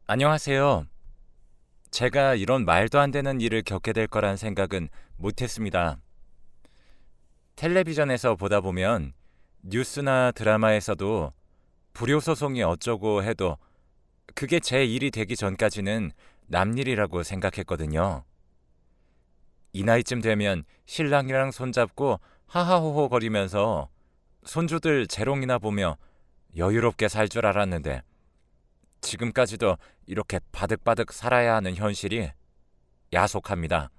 안녕하세요. 제가 이런 말도 안 되는 일을 겪게 될 거란 생각은 못 했습니다. 텔레비전에서 보다 보면 뉴스나 드라마에서도 불효소송이 어쩌고 해도 그게 제 일이 되기 전까지는 남 일이라고 생각했거든요. 이 나이쯤 되면 신랑이랑 손잡고 하하호호 거리면서 손주들 재롱이나 보며 여유롭게 살 줄 알았는데 지금까지도 이렇게 바득바득 살아야 하는 현실이 야속합니다.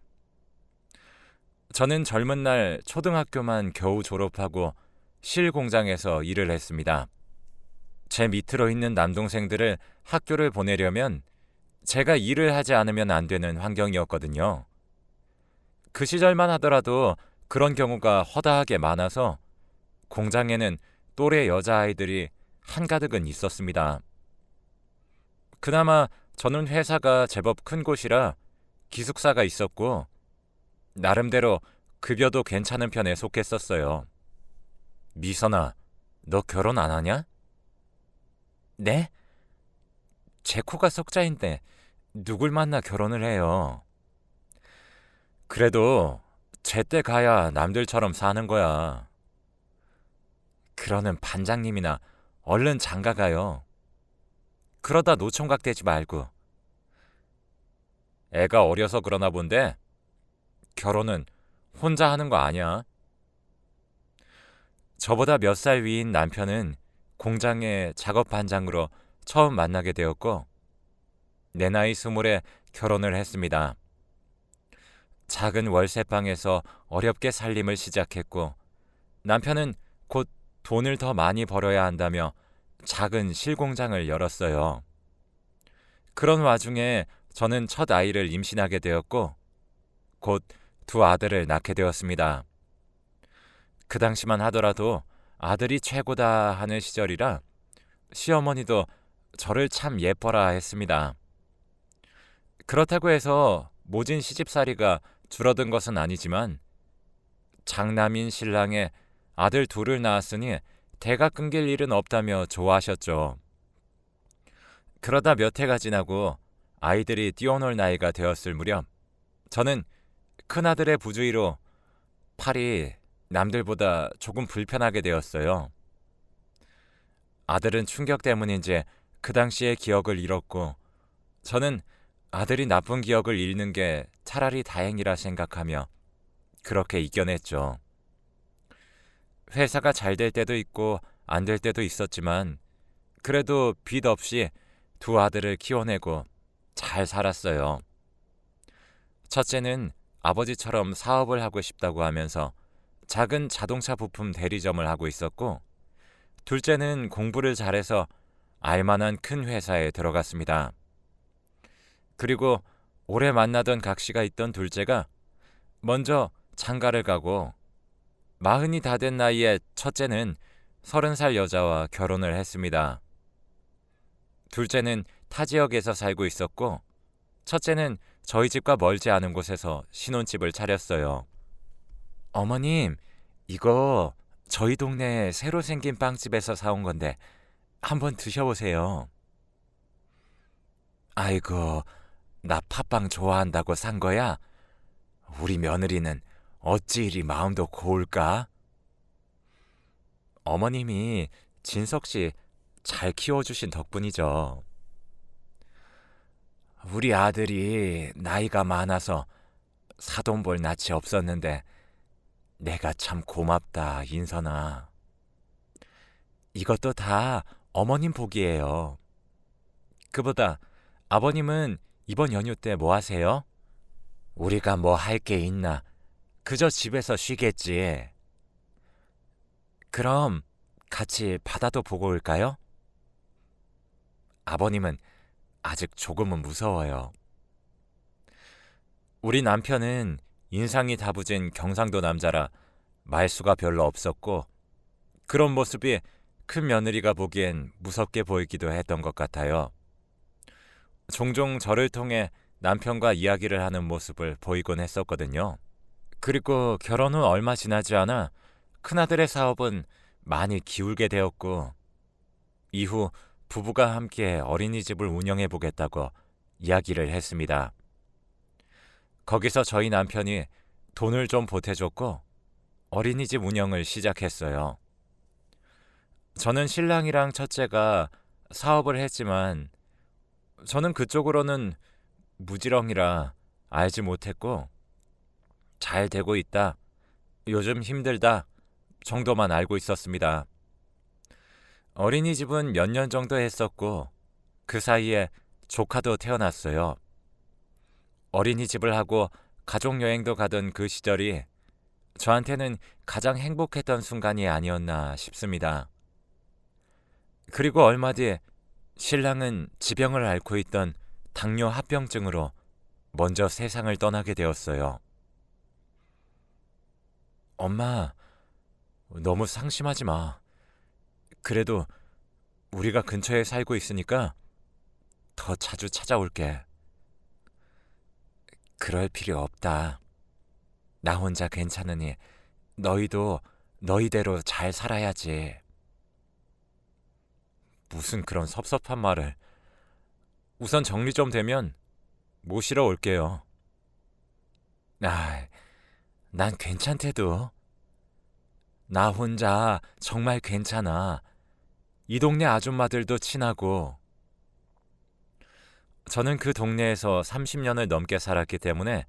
저는 젊은 날 초등학교만 겨우 졸업하고 실 공장에서 일을 했습니다. 제 밑으로 있는 남동생들을 학교를 보내려면 제가 일을 하지 않으면 안 되는 환경이었거든요. 그 시절만 하더라도 그런 경우가 허다하게 많아서 공장에는 또래 여자아이들이 한가득은 있었습니다. 그나마 저는 회사가 제법 큰 곳이라 기숙사가 있었고 나름대로 급여도 괜찮은 편에 속했었어요. 미선아, 너 결혼 안 하냐? 네? 제 코가 석자인데 누굴 만나 결혼을 해요. 그래도 제때 가야 남들처럼 사는 거야. 그러는 반장님이나 얼른 장가 가요. 그러다 노총각 되지 말고. 애가 어려서 그러나 본데 결혼은 혼자 하는 거 아니야. 저보다 몇 살 위인 남편은 공장의 작업 반장으로 처음 만나게 되었고 내 나이 20에 결혼을 했습니다. 작은 월세방에서 어렵게 살림을 시작했고 남편은 곧 돈을 더 많이 벌어야 한다며 작은 실공장을 열었어요. 그런 와중에 저는 첫 아이를 임신하게 되었고 곧 두 아들을 낳게 되었습니다. 그 당시만 하더라도 아들이 최고다 하는 시절이라 시어머니도 저를 참 예뻐라 했습니다. 그렇다고 해서 모진 시집살이가 줄어든 것은 아니지만 장남인 신랑에 아들 둘을 낳았으니 대가 끊길 일은 없다며 좋아하셨죠. 그러다 몇 해가 지나고 아이들이 뛰어놀 나이가 되었을 무렵 저는 큰아들의 부주의로 팔이 남들보다 조금 불편하게 되었어요. 아들은 충격 때문인지 그 당시의 기억을 잃었고 저는 아들이 나쁜 기억을 잃는 게 차라리 다행이라 생각하며 그렇게 이겨냈죠. 회사가 잘 될 때도 있고 안 될 때도 있었지만 그래도 빚 없이 두 아들을 키워내고 잘 살았어요. 첫째는 아버지처럼 사업을 하고 싶다고 하면서 작은 자동차 부품 대리점을 하고 있었고 둘째는 공부를 잘해서 알만한 큰 회사에 들어갔습니다. 그리고 오래 만나던 각시가 있던 둘째가 먼저 장가를 가고 40이 다 된 나이에 첫째는 30살 여자와 결혼을 했습니다. 둘째는 타 지역에서 살고 있었고 첫째는 저희 집과 멀지 않은 곳에서 신혼집을 차렸어요. 어머님, 이거 저희 동네에 새로 생긴 빵집에서 사온 건데 한번 드셔보세요. 아이고, 나 팥빵 좋아한다고 산 거야? 우리 며느리는 어찌 이리 마음도 고울까? 어머님이 진석 씨 잘 키워주신 덕분이죠. 우리 아들이 나이가 많아서 사돈 볼 낯이 없었는데 내가 참 고맙다, 인선아. 이것도 다 어머님 복이에요. 그보다 아버님은 이번 연휴 때 뭐 하세요? 우리가 뭐 할 게 있나? 그저 집에서 쉬겠지. 그럼 같이 바다도 보고 올까요? 아버님은 아직 조금은 무서워요. 우리 남편은 인상이 다부진 경상도 남자라 말수가 별로 없었고 그런 모습이 큰 며느리가 보기엔 무섭게 보이기도 했던 것 같아요. 종종 저를 통해 남편과 이야기를 하는 모습을 보이곤 했었거든요. 그리고 결혼 후 얼마 지나지 않아 큰아들의 사업은 많이 기울게 되었고 이후 부부가 함께 어린이집을 운영해 보겠다고 이야기를 했습니다. 거기서 저희 남편이 돈을 좀 보태줬고 어린이집 운영을 시작했어요. 저는 신랑이랑 첫째가 사업을 했지만 저는 그쪽으로는 무지렁이라 알지 못했고 잘 되고 있다, 요즘 힘들다 정도만 알고 있었습니다. 어린이집은 몇 년 정도 했었고 그 사이에 조카도 태어났어요. 어린이집을 하고 가족여행도 가던 그 시절이 저한테는 가장 행복했던 순간이 아니었나 싶습니다. 그리고 얼마 뒤 신랑은 지병을 앓고 있던 당뇨 합병증으로 먼저 세상을 떠나게 되었어요. 엄마, 너무 상심하지 마. 그래도 우리가 근처에 살고 있으니까 더 자주 찾아올게. 그럴 필요 없다. 나 혼자 괜찮으니 너희도 너희대로 잘 살아야지. 무슨 그런 섭섭한 말을. 우선 정리 좀 되면 모시러 올게요. 아, 난 괜찮대도. 나 혼자 정말 괜찮아. 이 동네 아줌마들도 친하고. 저는 그 동네에서 30년을 넘게 살았기 때문에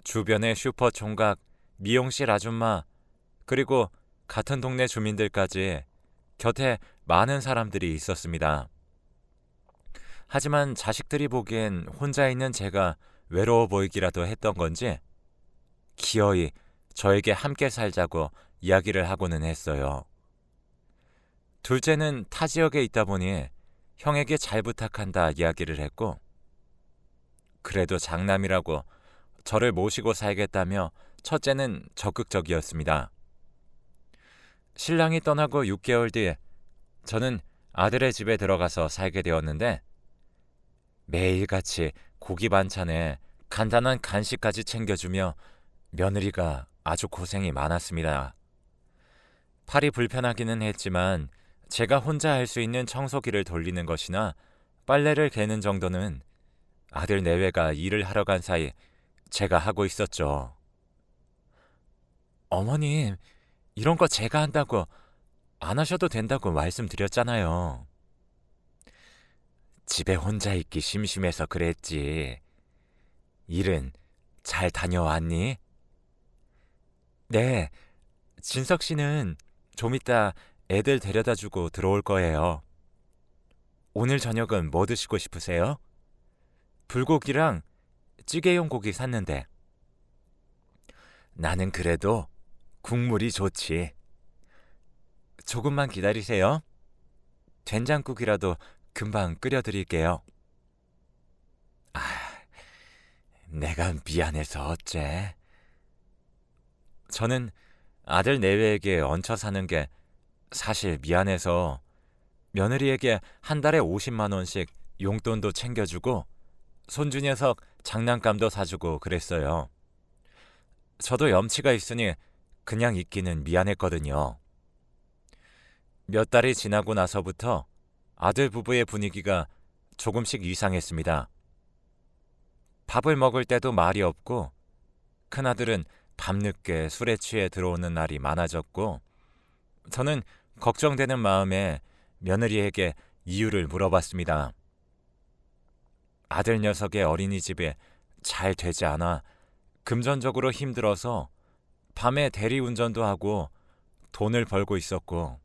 주변의 슈퍼 총각, 미용실 아줌마, 그리고 같은 동네 주민들까지 곁에 많은 사람들이 있었습니다. 하지만 자식들이 보기엔 혼자 있는 제가 외로워 보이기라도 했던 건지 기어이 저에게 함께 살자고 이야기를 하고는 했어요. 둘째는 타 지역에 있다 보니 형에게 잘 부탁한다 이야기를 했고, 그래도 장남이라고 저를 모시고 살겠다며 첫째는 적극적이었습니다. 신랑이 떠나고 6개월 뒤 저는 아들의 집에 들어가서 살게 되었는데 매일같이 고기 반찬에 간단한 간식까지 챙겨주며 며느리가 아주 고생이 많았습니다. 팔이 불편하기는 했지만 제가 혼자 할 수 있는 청소기를 돌리는 것이나 빨래를 개는 정도는 아들 내외가 일을 하러 간 사이 제가 하고 있었죠. 어머님, 이런 거 제가 한다고 안 하셔도 된다고 말씀드렸잖아요. 집에 혼자 있기 심심해서 그랬지. 일은 잘 다녀왔니? 네, 진석 씨는 좀 이따 애들 데려다 주고 들어올 거예요. 오늘 저녁은 뭐 드시고 싶으세요? 불고기랑 찌개용 고기 샀는데. 나는 그래도 국물이 좋지. 조금만 기다리세요. 된장국이라도 금방 끓여드릴게요. 아, 내가 미안해서 어째. 저는 아들 내외에게 얹혀 사는 게 사실 미안해서 며느리에게 한 달에 50만 원씩 용돈도 챙겨주고 손주 녀석 장난감도 사주고 그랬어요. 저도 염치가 있으니 그냥 있기는 미안했거든요. 몇 달이 지나고 나서부터 아들 부부의 분위기가 조금씩 이상했습니다. 밥을 먹을 때도 말이 없고 큰아들은 밤늦게 술에 취해 들어오는 날이 많아졌고, 저는 걱정되는 마음에 며느리에게 이유를 물어봤습니다. 아들 녀석의 어린이집에 잘 되지 않아 금전적으로 힘들어서 밤에 대리운전도 하고 돈을 벌고 있었고,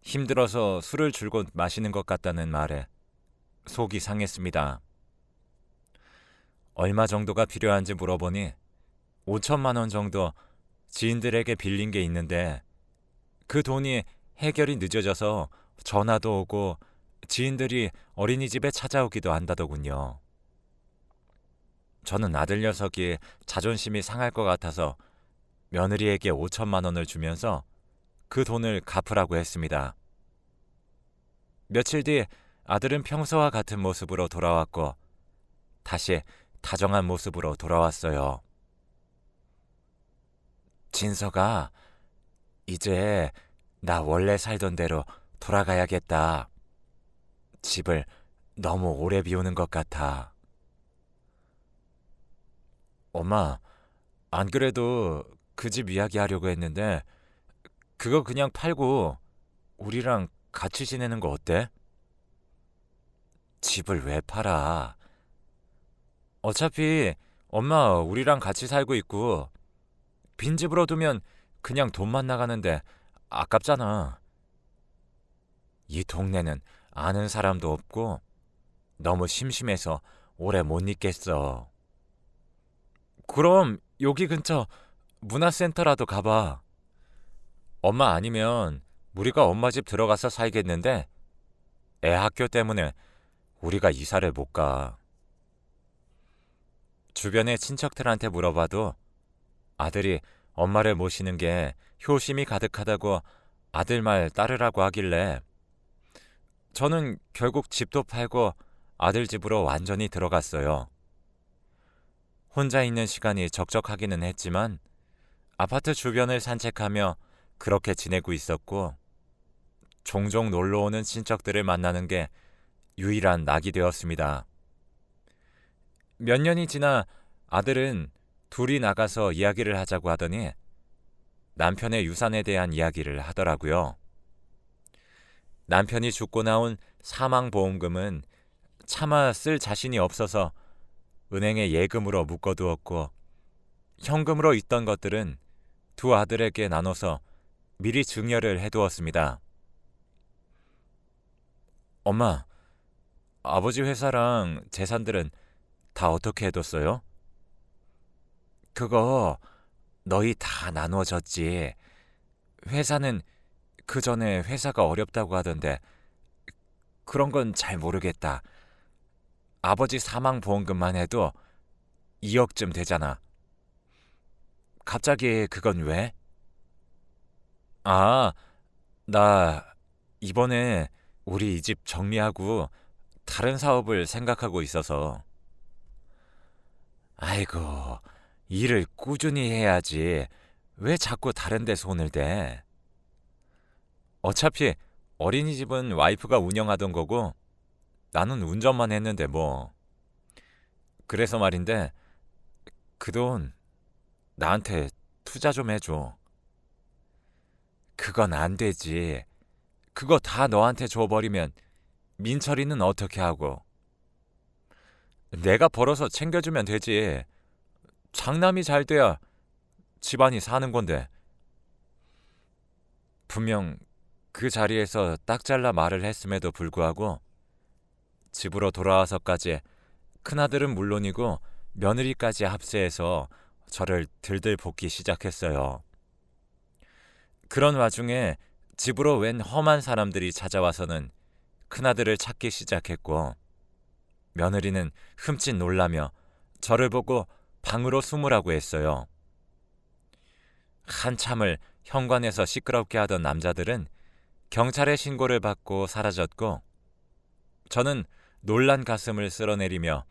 힘들어서 술을 줄곧 마시는 것 같다는 말에 속이 상했습니다. 얼마 정도가 필요한지 물어보니 5천만 원 정도 지인들에게 빌린 게 있는데 그 돈이 해결이 늦어져서 전화도 오고 지인들이 어린이집에 찾아오기도 한다더군요. 저는 아들 녀석이 자존심이 상할 것 같아서 며느리에게 5천만 원을 주면서 그 돈을 갚으라고 했습니다. 며칠 뒤 아들은 평소와 같은 모습으로 돌아왔고 다시 다정한 모습으로 돌아왔어요. 진서가, 이제 나 원래 살던 대로 돌아가야겠다. 집을 너무 오래 비우는 것 같아. 엄마, 안 그래도 그 집 이야기하려고 했는데 그거 그냥 팔고 우리랑 같이 지내는 거 어때? 집을 왜 팔아? 어차피 엄마 우리랑 같이 살고 있고 빈집으로 두면 그냥 돈만 나가는데 아깝잖아. 이 동네는 아는 사람도 없고 너무 심심해서 오래 못 있겠어. 그럼 여기 근처 문화센터라도 가봐. 엄마 아니면 우리가 엄마 집 들어가서 살겠는데 애 학교 때문에 우리가 이사를 못 가. 주변의 친척들한테 물어봐도 아들이 엄마를 모시는 게 효심이 가득하다고 아들 말 따르라고 하길래 저는 결국 집도 팔고 아들 집으로 완전히 들어갔어요. 혼자 있는 시간이 적적하기는 했지만 아파트 주변을 산책하며 그렇게 지내고 있었고 종종 놀러오는 친척들을 만나는 게 유일한 낙이 되었습니다. 몇 년이 지나 아들은 둘이 나가서 이야기를 하자고 하더니 남편의 유산에 대한 이야기를 하더라고요. 남편이 죽고 나온 사망보험금은 차마 쓸 자신이 없어서 은행에 예금으로 묶어두었고 현금으로 있던 것들은 두 아들에게 나눠서 미리 증여를 해두었습니다. 엄마, 아버지 회사랑 재산들은 다 어떻게 해뒀어요? 그거 너희 다 나눠졌지. 회사는 그 전에 회사가 어렵다고 하던데 그런 건 잘 모르겠다. 아버지 사망보험금만 해도 2억쯤 되잖아. 갑자기 그건 왜? 아, 나 이번에 우리 이 집 정리하고 다른 사업을 생각하고 있어서. 아이고, 일을 꾸준히 해야지. 왜 자꾸 다른 데 손을 대? 어차피 어린이집은 와이프가 운영하던 거고 나는 운전만 했는데 뭐. 그래서 말인데 그 돈 나한테 투자 좀 해줘. 그건 안 되지. 그거 다 너한테 줘버리면 민철이는 어떻게 하고? 내가 벌어서 챙겨주면 되지. 장남이 잘 돼야 집안이 사는 건데. 분명 그 자리에서 딱 잘라 말을 했음에도 불구하고 집으로 돌아와서까지 큰아들은 물론이고 며느리까지 합세해서 저를 들들 볶기 시작했어요. 그런 와중에 집으로 웬 험한 사람들이 찾아와서는 큰아들을 찾기 시작했고 며느리는 흠칫 놀라며 저를 보고 방으로 숨으라고 했어요. 한참을 현관에서 시끄럽게 하던 남자들은 경찰에 신고를 받고 사라졌고 저는 놀란 가슴을 쓸어내리며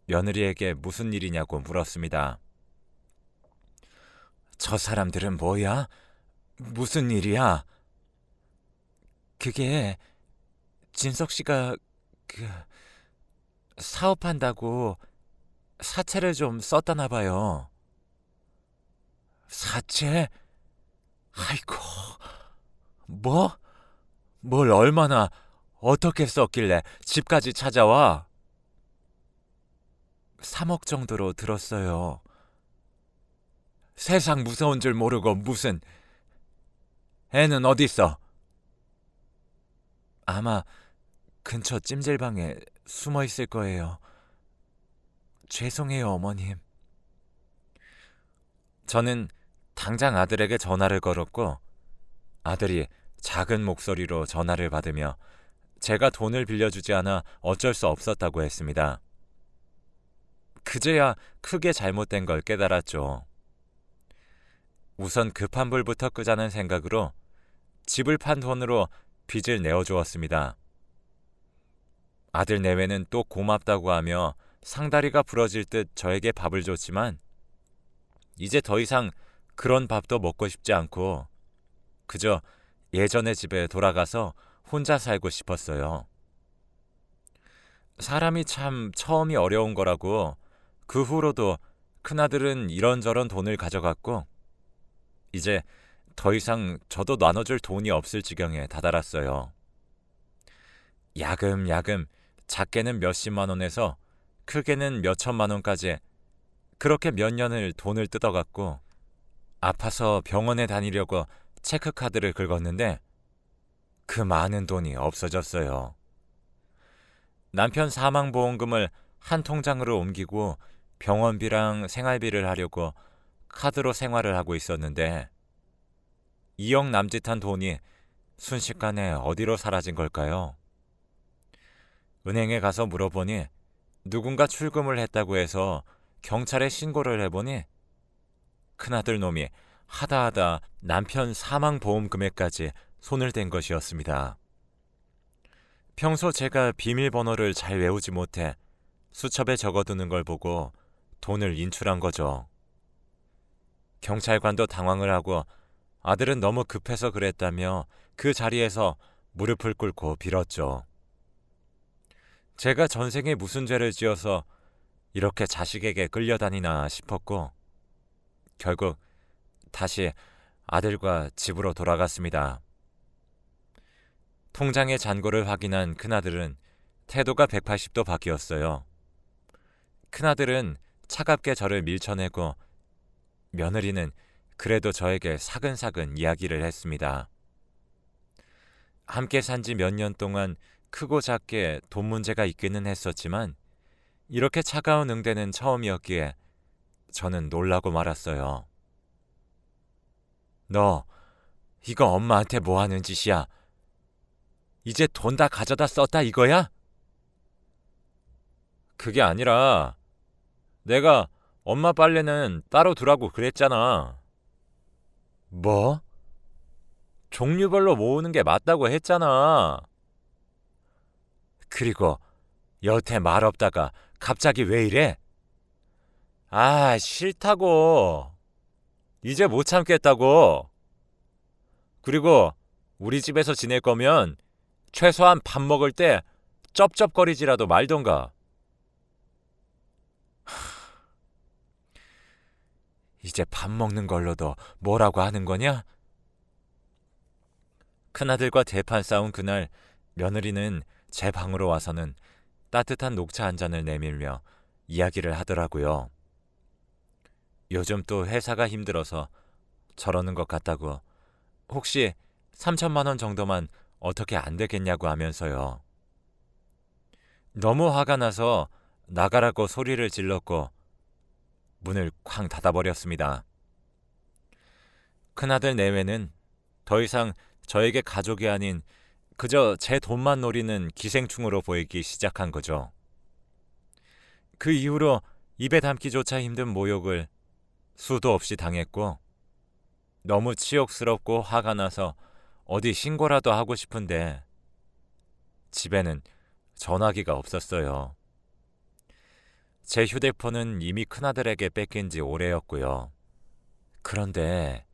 며느리에게 무슨 일이냐고 물었습니다. 저 사람들은 뭐야? 무슨 일이야? 그게 진석 씨가 사업한다고 사채를 좀 썼다나 봐요. 사채? 아이고, 뭐? 뭘 얼마나 어떻게 썼길래 집까지 찾아와? 3억 정도로 들었어요. 세상 무서운 줄 모르고 무슨. 애는 어딨어? 아마 근처 찜질방에 숨어 있을 거예요. 죄송해요, 어머님. 저는 당장 아들에게 전화를 걸었고 아들이 작은 목소리로 전화를 받으며 제가 돈을 빌려주지 않아 어쩔 수 없었다고 했습니다. 그제야 크게 잘못된 걸 깨달았죠. 우선 급한 불부터 끄자는 생각으로 집을 판 돈으로 빚을 내어주었습니다. 아들 내외는 또 고맙다고 하며 상다리가 부러질 듯 저에게 밥을 줬지만 이제 더 이상 그런 밥도 먹고 싶지 않고 그저 예전의 집에 돌아가서 혼자 살고 싶었어요. 사람이 참 처음이 어려운 거라고 그 후로도 큰아들은 이런저런 돈을 가져갔고 이제 더 이상 저도 나눠줄 돈이 없을 지경에 다다랐어요. 야금야금 작게는 몇십만 원에서 크게는 몇천만 원까지 그렇게 몇 년을 돈을 뜯어갔고 아파서 병원에 다니려고 체크카드를 긁었는데 그 많은 돈이 없어졌어요. 남편 사망보험금을 한 통장으로 옮기고 병원비랑 생활비를 하려고 카드로 생활을 하고 있었는데 2억 남짓한 돈이 순식간에 어디로 사라진 걸까요? 은행에 가서 물어보니 누군가 출금을 했다고 해서 경찰에 신고를 해보니 큰아들 놈이 하다하다 남편 사망보험 금액까지 손을 댄 것이었습니다. 평소 제가 비밀번호를 잘 외우지 못해 수첩에 적어두는 걸 보고 돈을 인출한 거죠. 경찰관도 당황을 하고 아들은 너무 급해서 그랬다며 그 자리에서 무릎을 꿇고 빌었죠. 제가 전생에 무슨 죄를 지어서 이렇게 자식에게 끌려다니나 싶었고 결국 다시 아들과 집으로 돌아갔습니다. 통장의 잔고를 확인한 큰아들은 태도가 180도 바뀌었어요. 큰아들은 차갑게 저를 밀쳐내고 며느리는 그래도 저에게 사근사근 이야기를 했습니다. 함께 산 지 몇 년 동안 크고 작게 돈 문제가 있기는 했었지만 이렇게 차가운 응대는 처음이었기에 저는 놀라고 말았어요. 너 이거 엄마한테 뭐 하는 짓이야? 이제 돈 다 가져다 썼다 이거야? 그게 아니라 내가 엄마 빨래는 따로 두라고 그랬잖아. 뭐? 종류별로 모으는 게 맞다고 했잖아. 그리고 여태 말 없다가 갑자기 왜 이래? 아, 싫다고. 이제 못 참겠다고. 그리고 우리 집에서 지낼 거면 최소한 밥 먹을 때 쩝쩝거리지라도 말던가. 이제 밥 먹는 걸로도 뭐라고 하는 거냐? 큰아들과 대판 싸운 그날 며느리는 제 방으로 와서는 따뜻한 녹차 한 잔을 내밀며 이야기를 하더라고요. 요즘 또 회사가 힘들어서 저러는 것 같다고 혹시 3천만 원 정도만 어떻게 안 되겠냐고 하면서요. 너무 화가 나서 나가라고 소리를 질렀고 문을 쾅 닫아버렸습니다. 큰아들 내외는 더 이상 저에게 가족이 아닌 그저 제 돈만 노리는 기생충으로 보이기 시작한 거죠. 그 이후로 입에 담기조차 힘든 모욕을 수도 없이 당했고 너무 치욕스럽고 화가 나서 어디 신고라도 하고 싶은데 집에는 전화기가 없었어요. 제 휴대폰은 이미 큰아들에게 뺏긴 지 오래였고요. 그런데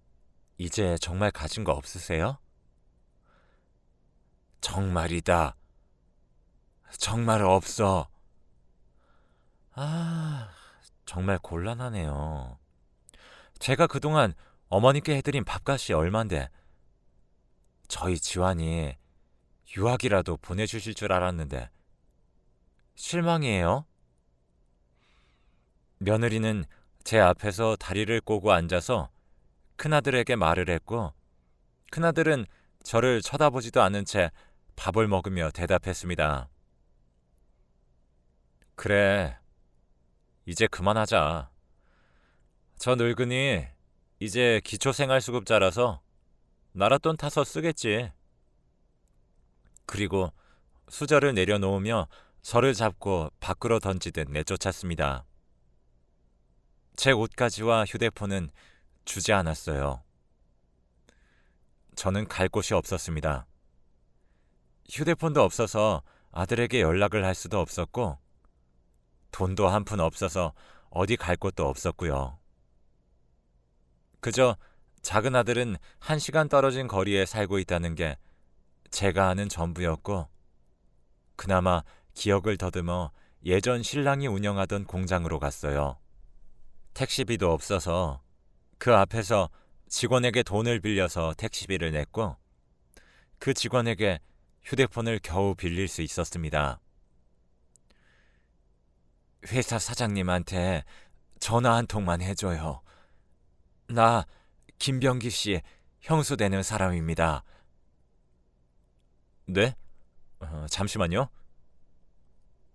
이제 정말 가진 거 없으세요? 정말이다. 정말 없어. 아, 정말 곤란하네요. 제가 그동안 어머니께 해드린 밥값이 얼만데 저희 지환이 유학이라도 보내주실 줄 알았는데 실망이에요. 며느리는 제 앞에서 다리를 꼬고 앉아서 큰아들에게 말을 했고 큰아들은 저를 쳐다보지도 않은 채 밥을 먹으며 대답했습니다. 그래, 이제 그만하자. 저 늙은이 이제 기초생활수급자라서 나랏돈 타서 쓰겠지. 그리고 수저를 내려놓으며 저를 잡고 밖으로 던지듯 내쫓았습니다. 제 옷가지와 휴대폰은 주지 않았어요. 저는 갈 곳이 없었습니다. 휴대폰도 없어서 아들에게 연락을 할 수도 없었고 돈도 한 푼 없어서 어디 갈 곳도 없었고요. 그저 작은 아들은 1시간 떨어진 거리에 살고 있다는 게 제가 아는 전부였고 그나마 기억을 더듬어 예전 신랑이 운영하던 공장으로 갔어요. 택시비도 없어서 그 앞에서 직원에게 돈을 빌려서 택시비를 냈고 그 직원에게 휴대폰을 겨우 빌릴 수 있었습니다. 회사 사장님한테 전화 한 통만 해줘요. 나 김병기 씨 형수 되는 사람입니다. 네? 잠시만요.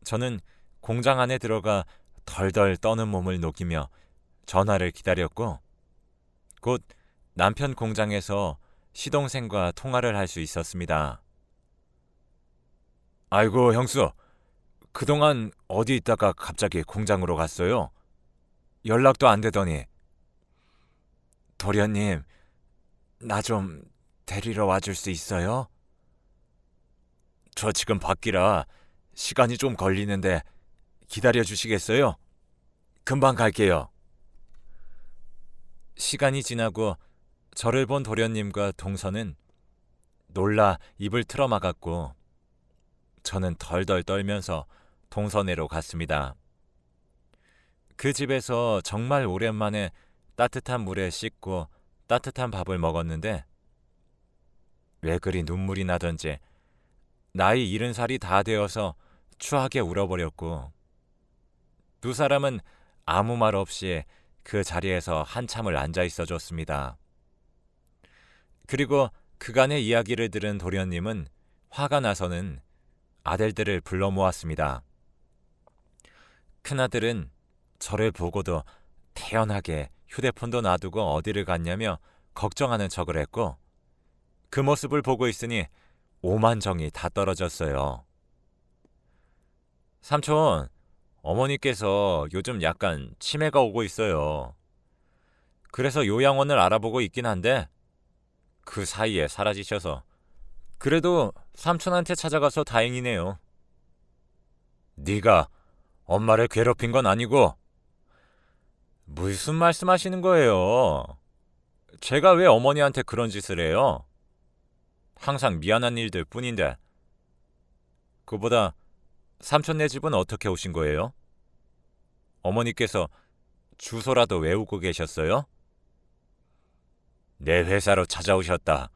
저는 공장 안에 들어가 덜덜 떠는 몸을 녹이며 전화를 기다렸고 곧 남편 공장에서 시동생과 통화를 할 수 있었습니다. 아이고 형수, 그동안 어디 있다가 갑자기 공장으로 갔어요? 연락도 안 되더니. 도련님, 나 좀 데리러 와줄 수 있어요? 저 지금 밖이라 시간이 좀 걸리는데 기다려 주시겠어요? 금방 갈게요. 시간이 지나고 저를 본 도련님과 동서는 놀라 입을 틀어막았고 저는 덜덜 떨면서 동서네로 갔습니다. 그 집에서 정말 오랜만에 따뜻한 물에 씻고 따뜻한 밥을 먹었는데 왜 그리 눈물이 나던지 나이 70살이 다 되어서 추하게 울어버렸고 두 사람은 아무 말 없이 그 자리에서 한참을 앉아 있어 줬습니다. 그리고 그간의 이야기를 들은 도련님은 화가 나서는 아들들을 불러 모았습니다. 큰아들은 저를 보고도 태연하게 휴대폰도 놔두고 어디를 갔냐며 걱정하는 척을 했고 그 모습을 보고 있으니 오만정이 다 떨어졌어요. 삼촌, 어머니께서 요즘 약간 치매가 오고 있어요. 그래서 요양원을 알아보고 있긴 한데 그 사이에 사라지셔서 그래도 삼촌한테 찾아가서 다행이네요. 네가 엄마를 괴롭힌 건 아니고 무슨 말씀하시는 거예요? 제가 왜 어머니한테 그런 짓을 해요? 항상 미안한 일들 뿐인데. 그보다 삼촌네 집은 어떻게 오신 거예요? 어머니께서 주소라도 외우고 계셨어요? 내 회사로 찾아오셨다.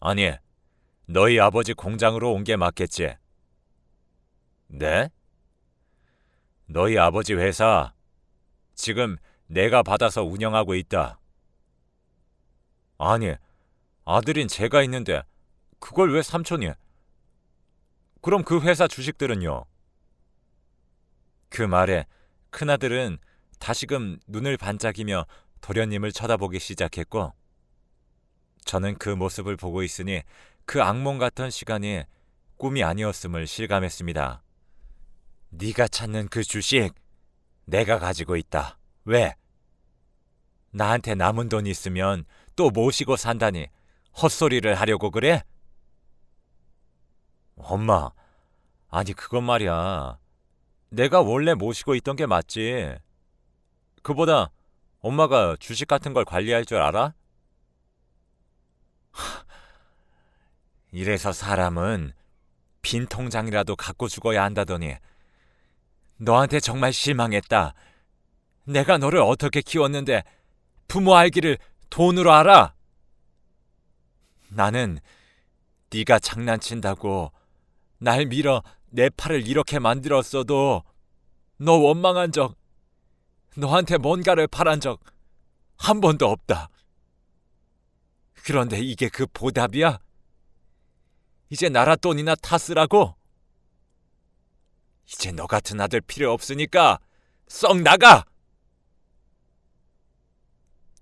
아니, 너희 아버지 공장으로 온 게 맞겠지? 네? 너희 아버지 회사 지금 내가 받아서 운영하고 있다. 아니, 아들인 제가 있는데 그걸 왜 삼촌이? 그럼 그 회사 주식들은요? 그 말에 큰아들은 다시금 눈을 반짝이며 도련님을 쳐다보기 시작했고 저는 그 모습을 보고 있으니 그 악몽 같은 시간이 꿈이 아니었음을 실감했습니다. 네가 찾는 그 주식 내가 가지고 있다. 왜? 나한테 남은 돈 있으면 또 모시고 산다니 헛소리를 하려고 그래? 엄마, 아니 그건 말이야. 내가 원래 모시고 있던 게 맞지. 그보다 엄마가 주식 같은 걸 관리할 줄 알아? 이래서 사람은 빈 통장이라도 갖고 죽어야 한다더니 너한테 정말 실망했다. 내가 너를 어떻게 키웠는데 부모 알기를 돈으로 알아? 나는 네가 장난친다고 날 밀어 내 팔을 이렇게 만들었어도 너 원망한 적, 너한테 뭔가를 바란 적 한 번도 없다. 그런데 이게 그 보답이야? 이제 나라 돈이나 타 쓰라고? 이제 너 같은 아들 필요 없으니까 썩 나가!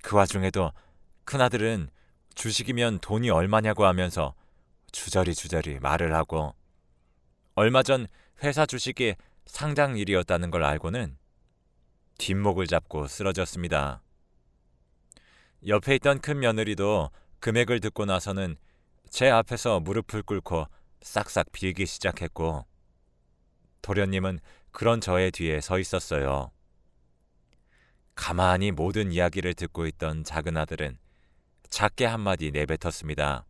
그 와중에도 큰아들은 주식이면 돈이 얼마냐고 하면서 주저리 말을 하고 얼마 전 회사 주식이 상장일이었다는 걸 알고는 뒷목을 잡고 쓰러졌습니다. 옆에 있던 큰 며느리도 금액을 듣고 나서는 제 앞에서 무릎을 꿇고 싹싹 빌기 시작했고 도련님은 그런 저의 뒤에 서 있었어요. 가만히 모든 이야기를 듣고 있던 작은 아들은 작게 한마디 내뱉었습니다.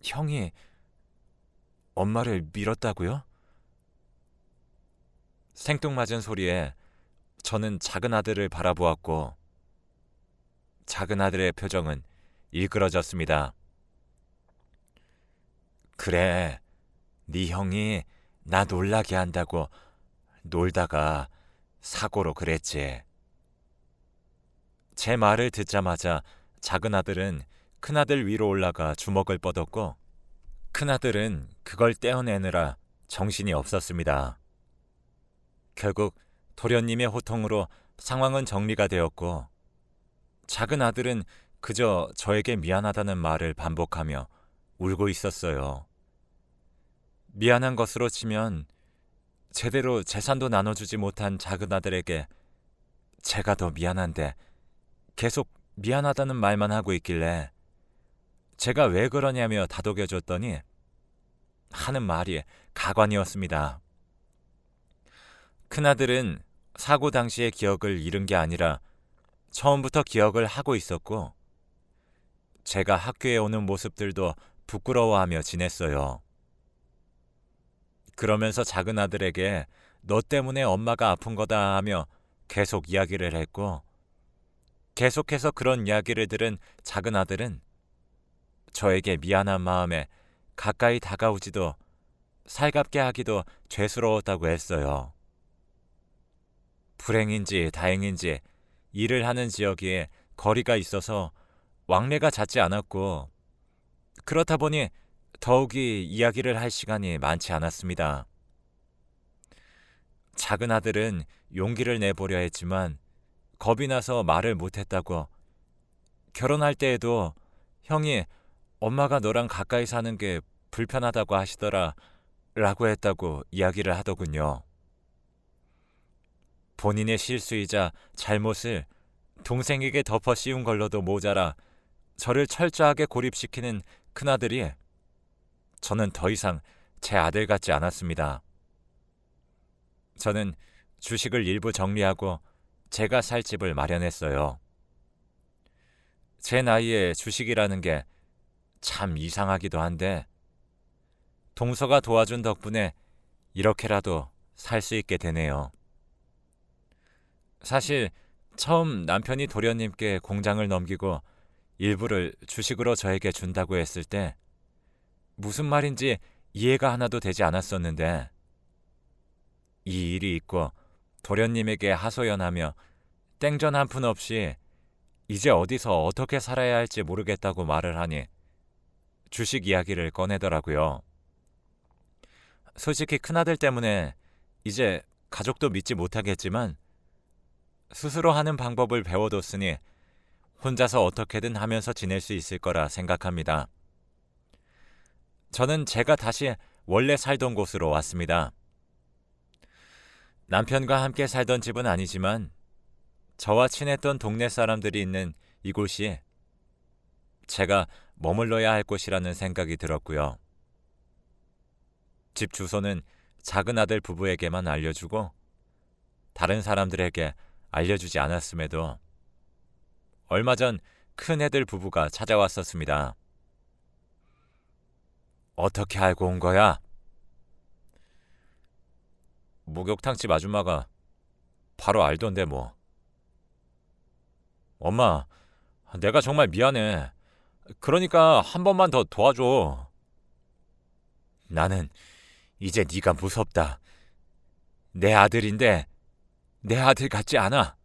형이 엄마를 밀었다고요? 생뚱맞은 소리에 저는 작은 아들을 바라보았고 작은 아들의 표정은 일그러졌습니다. 그래, 네 형이 나 놀라게 한다고 놀다가 사고로 그랬지. 제 말을 듣자마자 작은 아들은 큰아들 위로 올라가 주먹을 뻗었고 큰아들은 그걸 떼어내느라 정신이 없었습니다. 결국 도련님의 호통으로 상황은 정리가 되었고 작은 아들은 그저 저에게 미안하다는 말을 반복하며 울고 있었어요. 미안한 것으로 치면 제대로 재산도 나눠주지 못한 작은 아들에게 제가 더 미안한데 계속 미안하다는 말만 하고 있길래 제가 왜 그러냐며 다독여줬더니 하는 말이 가관이었습니다. 큰아들은 사고 당시의 기억을 잃은 게 아니라 처음부터 기억을 하고 있었고 제가 학교에 오는 모습들도 부끄러워하며 지냈어요. 그러면서 작은 아들에게 너 때문에 엄마가 아픈 거다 하며 계속 이야기를 했고 계속해서 그런 이야기를 들은 작은 아들은 저에게 미안한 마음에 가까이 다가오지도 살갑게 하기도 죄스러웠다고 했어요. 불행인지 다행인지 일을 하는 지역에 거리가 있어서 왕래가 잦지 않았고 그렇다 보니 더욱이 이야기를 할 시간이 많지 않았습니다. 작은 아들은 용기를 내보려 했지만 겁이 나서 말을 못했다고 결혼할 때에도 형이 엄마가 너랑 가까이 사는 게 불편하다고 하시더라 라고 했다고 이야기를 하더군요. 본인의 실수이자 잘못을 동생에게 덮어 씌운 걸로도 모자라 저를 철저하게 고립시키는 큰아들이 저는 더 이상 제 아들 같지 않았습니다. 저는 주식을 일부 정리하고 제가 살 집을 마련했어요. 제 나이에 주식이라는 게 참 이상하기도 한데 동서가 도와준 덕분에 이렇게라도 살 수 있게 되네요. 사실 처음 남편이 도련님께 공장을 넘기고 일부를 주식으로 저에게 준다고 했을 때 무슨 말인지 이해가 하나도 되지 않았었는데 이 일이 있고 도련님에게 하소연하며 땡전 한 푼 없이 이제 어디서 어떻게 살아야 할지 모르겠다고 말을 하니 주식 이야기를 꺼내더라고요. 솔직히 큰아들 때문에 이제 가족도 믿지 못하겠지만 스스로 하는 방법을 배워뒀으니 혼자서 어떻게든 하면서 지낼 수 있을 거라 생각합니다. 저는 제가 다시 원래 살던 곳으로 왔습니다. 남편과 함께 살던 집은 아니지만 저와 친했던 동네 사람들이 있는 이곳이 제가 머물러야 할 곳이라는 생각이 들었고요. 집 주소는 작은 아들 부부에게만 알려주고 다른 사람들에게 알려주지 않았음에도 얼마 전 큰 애들 부부가 찾아왔었습니다. 어떻게 알고 온 거야? 목욕탕집 아줌마가 바로 알던데 뭐. 엄마, 내가 정말 미안해. 그러니까 한 번만 더 도와줘. 나는 이제 네가 무섭다. 내 아들인데 내 아들 같지 않아.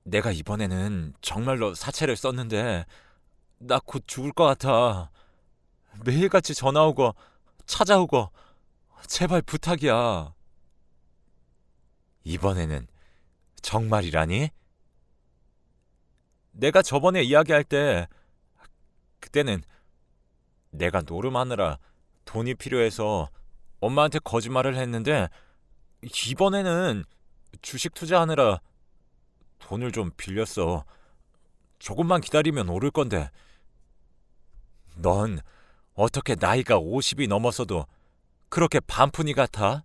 내가 이번에는 정말로 사채를 썼는데 나 곧 죽을 것 같아. 매일같이 전화 오고 찾아오고 제발 부탁이야. 이번에는 정말이라니? 내가 저번에 이야기할 때 그때는 내가 노름하느라 돈이 필요해서 엄마한테 거짓말을 했는데 이번에는 주식 투자하느라 돈을 좀 빌렸어. 조금만 기다리면 오를 건데. 넌 어떻게 나이가 50이 넘어서도 그렇게 반푼이 같아?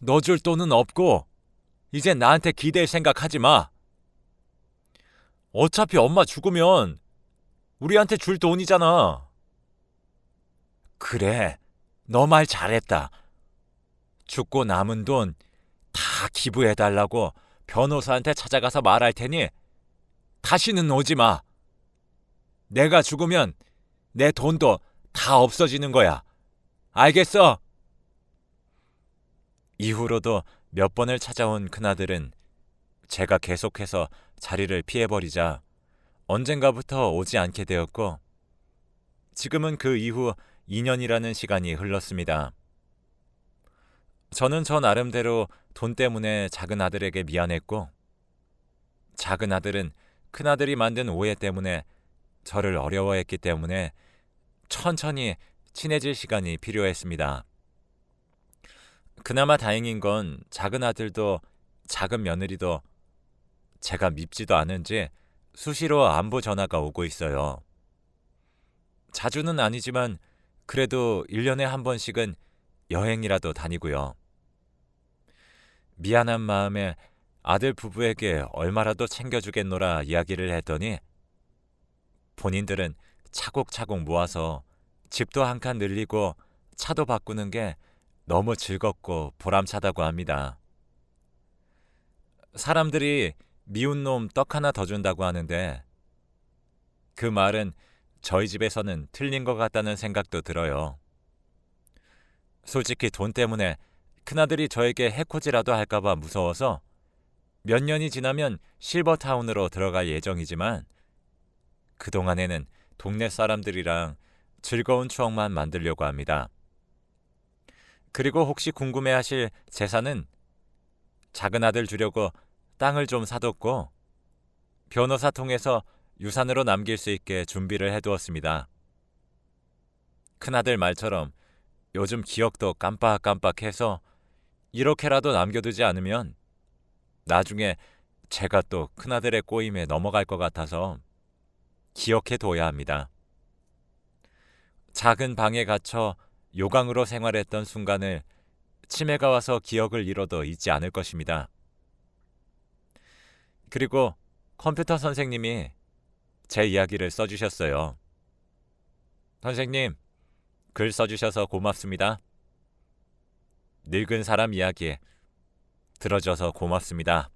너 줄 돈은 없고 이제 나한테 기댈 생각하지 마. 어차피 엄마 죽으면 우리한테 줄 돈이잖아. 그래, 너 말 잘했다. 죽고 남은 돈 다 기부해달라고 변호사한테 찾아가서 말할 테니 다시는 오지 마. 내가 죽으면 내 돈도 다 없어지는 거야. 알겠어? 이후로도 몇 번을 찾아온 큰아들은 제가 계속해서 자리를 피해버리자 언젠가부터 오지 않게 되었고, 지금은 그 이후 2년이라는 시간이 흘렀습니다. 저는 저 나름대로 돈 때문에 작은 아들에게 미안했고, 작은 아들은 큰아들이 만든 오해 때문에 저를 어려워했기 때문에 천천히 친해질 시간이 필요했습니다. 그나마 다행인 건 작은 아들도 작은 며느리도 제가 밉지도 않은지 수시로 안부 전화가 오고 있어요. 자주는 아니지만 그래도 1년에 한 번씩은 여행이라도 다니고요. 미안한 마음에 아들 부부에게 얼마라도 챙겨주겠노라 이야기를 했더니 본인들은 차곡차곡 모아서 집도 한 칸 늘리고 차도 바꾸는 게 너무 즐겁고 보람차다고 합니다. 사람들이 미운 놈 떡 하나 더 준다고 하는데 그 말은 저희 집에서는 틀린 것 같다는 생각도 들어요. 솔직히 돈 때문에 큰아들이 저에게 해코지라도 할까봐 무서워서 몇 년이 지나면 실버타운으로 들어갈 예정이지만 그동안에는 동네 사람들이랑 즐거운 추억만 만들려고 합니다. 그리고 혹시 궁금해하실 재산은 작은 아들 주려고 땅을 좀 사뒀고 변호사 통해서 유산으로 남길 수 있게 준비를 해두었습니다. 큰아들 말처럼 요즘 기억도 깜빡깜빡해서 이렇게라도 남겨두지 않으면 나중에 제가 또 큰아들의 꼬임에 넘어갈 것 같아서 기억해둬야 합니다. 작은 방에 갇혀 요강으로 생활했던 순간을 치매가 와서 기억을 잃어도 잊지 않을 것입니다. 그리고 컴퓨터 선생님이 제 이야기를 써주셨어요. 선생님, 글 써주셔서 고맙습니다. 늙은 사람 이야기 들어줘서 고맙습니다.